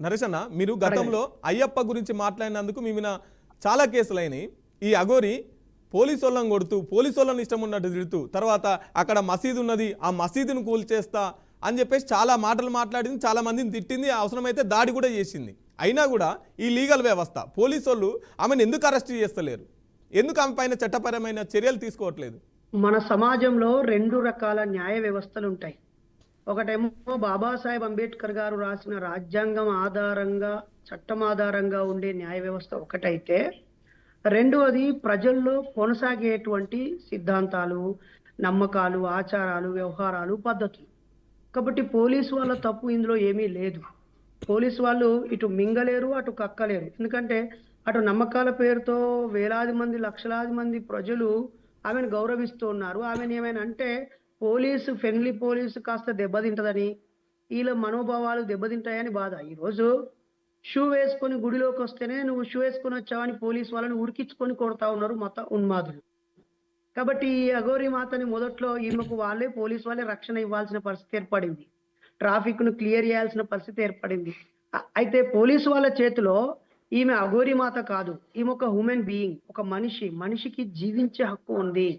నరేష్ అన్న, మీరు అడగండి. గతంలో అయ్యప్ప గురించి మాట్లాడినందుకు మీ మీద చాలా కేసులు అయినాయి. ఈ అఘోరి పోలీసు వాళ్ళని కొడుతూ, పోలీసు వాళ్ళని ఇష్టం ఉన్నట్టు తిడుతూ, తర్వాత అక్కడ మసీదు ఉన్నది, ఆ మసీదును కూల్చేస్తా అని చెప్పేసి చాలా మాటలు మాట్లాడింది, చాలా మందిని తిట్టింది, అవసరమైతే దాడి కూడా చేసింది. అయినా కూడా ఈ లీగల్ వ్యవస్థ, పోలీసు వాళ్ళు ఆమెను ఎందుకు అరెస్ట్ చేస్తలేరు? ఎందుకు ఆమె పైన చట్టపరమైన చర్యలు తీసుకోవట్లేదు? మన సమాజంలో 2 రకాల న్యాయ వ్యవస్థలు ఉంటాయి. ఒకటేమో బాబాసాహెబ్ అంబేద్కర్ గారు రాసిన రాజ్యాంగం ఆధారంగా, చట్టం ఆధారంగా ఉండే న్యాయ వ్యవస్థ ఒకటైతే, రెండవది ప్రజల్లో కొనసాగేటువంటి సిద్ధాంతాలు, నమ్మకాలు, ఆచారాలు, వ్యవహారాలు, పద్ధతులు. కాబట్టి పోలీసు వాళ్ళ తప్పు ఇందులో ఏమీ లేదు. పోలీసు వాళ్ళు ఇటు మింగలేరు, అటు కక్కలేరు. ఎందుకంటే అటు నమ్మకాల పేరుతో వేలాది మంది, లక్షలాది మంది ప్రజలు ఆమెను గౌరవిస్తూ ఉన్నారు. ఆమెను ఏమైనా అంటే ఫ్రెండ్లీ పోలీసు కాస్త దెబ్బతింటదని, వీళ్ళ మనోభావాలు దెబ్బతింటాయని బాధ. ఈరోజు షూ వేసుకొని గుడిలోకి వస్తేనే నువ్వు షూ వేసుకొని వచ్చావని పోలీసు వాళ్ళని ఉరికించుకొని కొడతా ఉన్నారు మత ఉన్మాదులు. కాబట్టి ఈ అఘోరి మాతని మొదట్లో ఈమెకు పోలీసు వాళ్ళే రక్షణ ఇవ్వాల్సిన పరిస్థితి ఏర్పడింది. ట్రాఫిక్ ను క్లియర్ చేయాల్సిన పరిస్థితి ఏర్పడింది. అయితే పోలీసు వాళ్ళ చేతిలో ఈమె అఘోరి మాత కాదు, ఈమె ఒక హ్యూమన్ బీయింగ్, ఒక మనిషి. మనిషికి జీవించే హక్కు ఉంది.